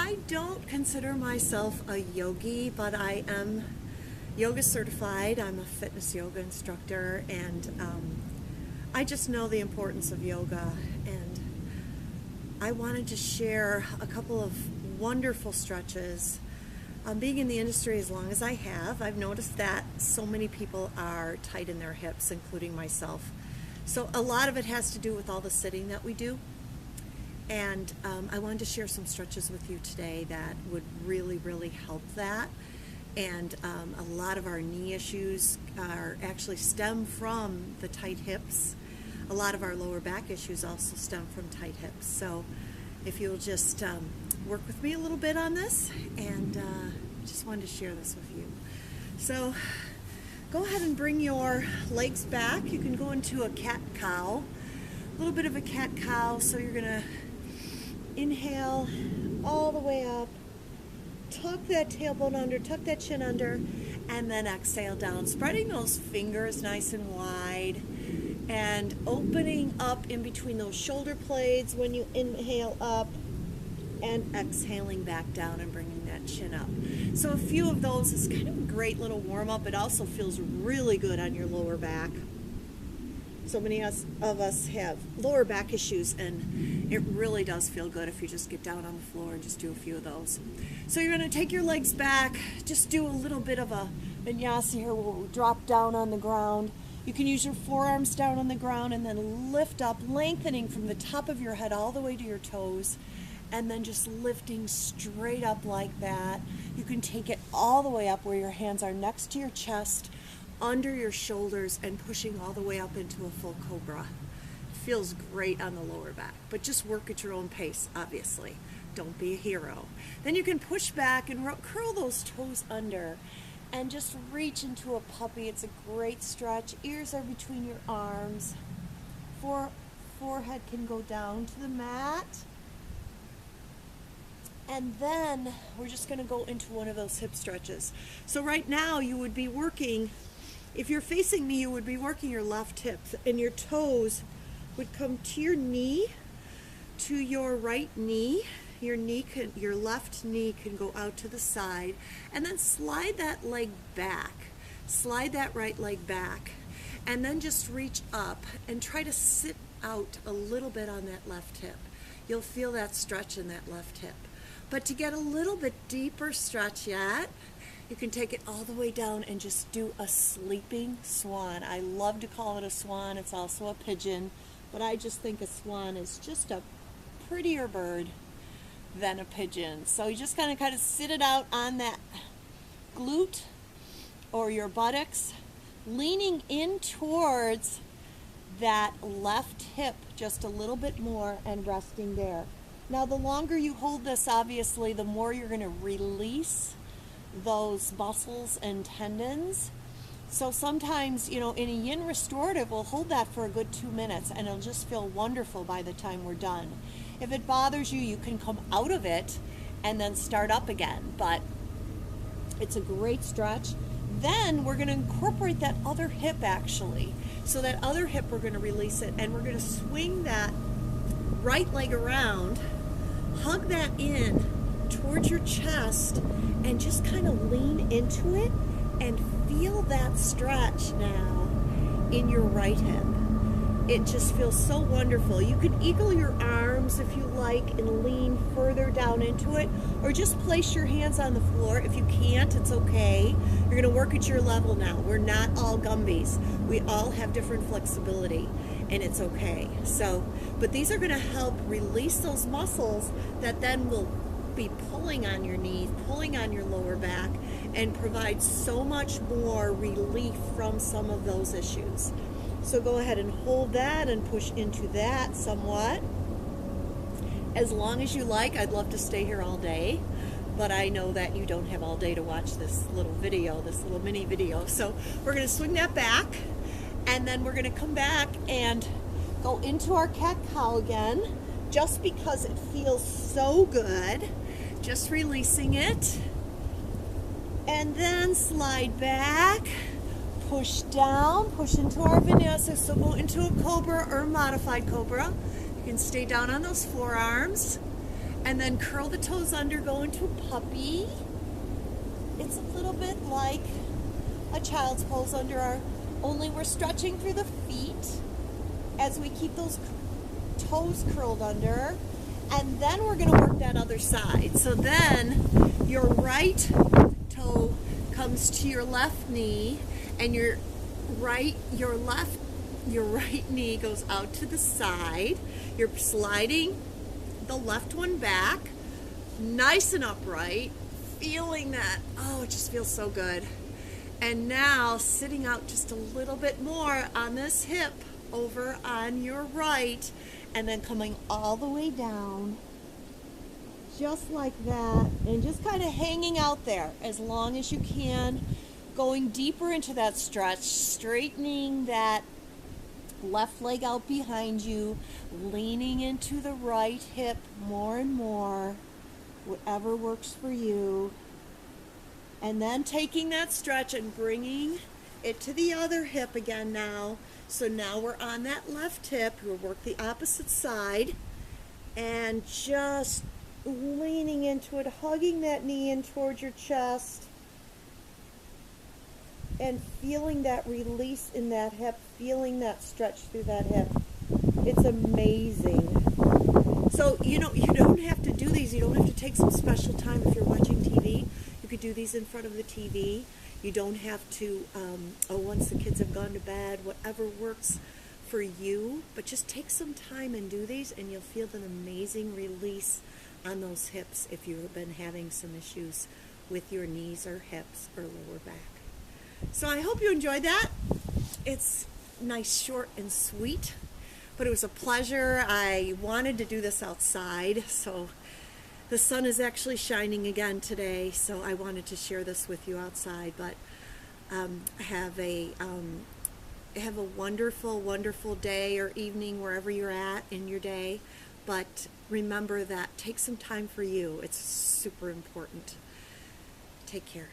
I don't consider myself a yogi, but I am yoga certified. I'm a fitness yoga instructor, and I just know the importance of yoga, and I wanted to share a couple of wonderful stretches. Being in the industry as long as I have, I've noticed that so many people are tight in their hips, including myself. So a lot of it has to do with all the sitting that we do. And I wanted to share some stretches with you today that would really, really help that. And a lot of our knee issues are actually stem from the tight hips. A lot of our lower back issues also stem from tight hips. So if you'll just work with me a little bit on this, and just wanted to share this with you. So go ahead and bring your legs back. You can go into a cat-cow, a little bit of a cat-cow. So you're gonna inhale all the way up, tuck that tailbone under, tuck that chin under, and then exhale down, spreading those fingers nice and wide and opening up in between those shoulder blades when you inhale up, and exhaling back down and bringing that chin up. So a few of those is kind of a great little warm-up. It also feels really good on your lower back. So many of us have lower back issues, and it really does feel good if you just get down on the floor and just do a few of those. So you're going to take your legs back, just do a little bit of a vinyasa here where we drop down on the ground. You can use your forearms down on the ground and then lift up, lengthening from the top of your head all the way to your toes, and then just lifting straight up like that. You can take it all the way up where your hands are next to your chest, under your shoulders, and pushing all the way up into a full cobra. It feels great on the lower back, but just work at your own pace, obviously. Don't be a hero. Then you can push back and curl those toes under and just reach into a puppy. It's a great stretch. Ears are between your arms. Forehead can go down to the mat. And then we're just going to go into one of those hip stretches. So right now you would be working, if you're facing me, you would be working your left hip, and your toes would come to your knee, to your right knee. Your left knee can go out to the side, and then slide that leg back. Slide that right leg back, and then just reach up and try to sit out a little bit on that left hip. You'll feel that stretch in that left hip. But to get a little bit deeper stretch yet, you can take it all the way down and just do a sleeping swan. I love to call it a swan. It's also a pigeon, but I just think a swan is just a prettier bird than a pigeon. So you just kind of sit it out on that glute or your buttocks, leaning in towards that left hip just a little bit more and resting there. Now, the longer you hold this, obviously, the more you're going to release those muscles and tendons. So sometimes, in a yin restorative, we'll hold that for a good 2 minutes, and it'll just feel wonderful by the time we're done. If it bothers you, you can come out of it and then start up again. But it's a great stretch. Then we're going to incorporate that other hip, actually. So that other hip, we're going to release it, and we're going to swing that right leg around, hug that in towards your chest, and just kind of lean into it and feel that stretch now in your right hip. It just feels so wonderful. You can eagle your arms if you like and lean further down into it, or just place your hands on the floor. If you can't, it's okay. You're going to work at your level now. We're not all Gumbies. We all have different flexibility, and it's okay. But these are going to help release those muscles that then will be pulling on your knees, pulling on your lower back, and provide so much more relief from some of those issues. So go ahead and hold that and push into that somewhat. As long as you like. I'd love to stay here all day, but I know that you don't have all day to watch this little video, this little mini video. So we're going to swing that back, and then we're going to come back and go into our cat-cow again, just because it feels so good. Just releasing it, and then slide back, push down, push into our vinyasa. So go into a cobra or a modified cobra. You can stay down on those forearms, And then curl the toes under, go into a puppy. It's a little bit like a child's pose under our, only we're stretching through the feet as we keep those toes curled under. And then we're going to work that other side. So then your right toe comes to your left knee, and your right knee goes out to the side. You're sliding the left one back, nice and upright, feeling that, oh, it just feels so good. And now sitting out just a little bit more on this hip over on your right, and then coming all the way down just like that, and just kind of hanging out there as long as you can, going deeper into that stretch, straightening that left leg out behind you, leaning into the right hip more and more, whatever works for you. And then taking that stretch and bringing it to the other hip again now. So now we're on that left hip. We'll work the opposite side and just leaning into it, hugging that knee in towards your chest and feeling that release in that hip, feeling that stretch through that hip. It's amazing. So, you don't have to do these. You don't have to take some special time if you're watching TV. You could do these in front of the TV. You don't have to, once the kids have gone to bed, whatever works for you. But just take some time and do these, and you'll feel an amazing release on those hips if you've been having some issues with your knees or hips or lower back. So I hope you enjoyed that. It's nice, short, and sweet, but it was a pleasure. I wanted to do this outside, so the sun is actually shining again today, so I wanted to share this with you outside. But have a wonderful, wonderful day or evening wherever you're at in your day. But remember that take some time for you. It's super important. Take care.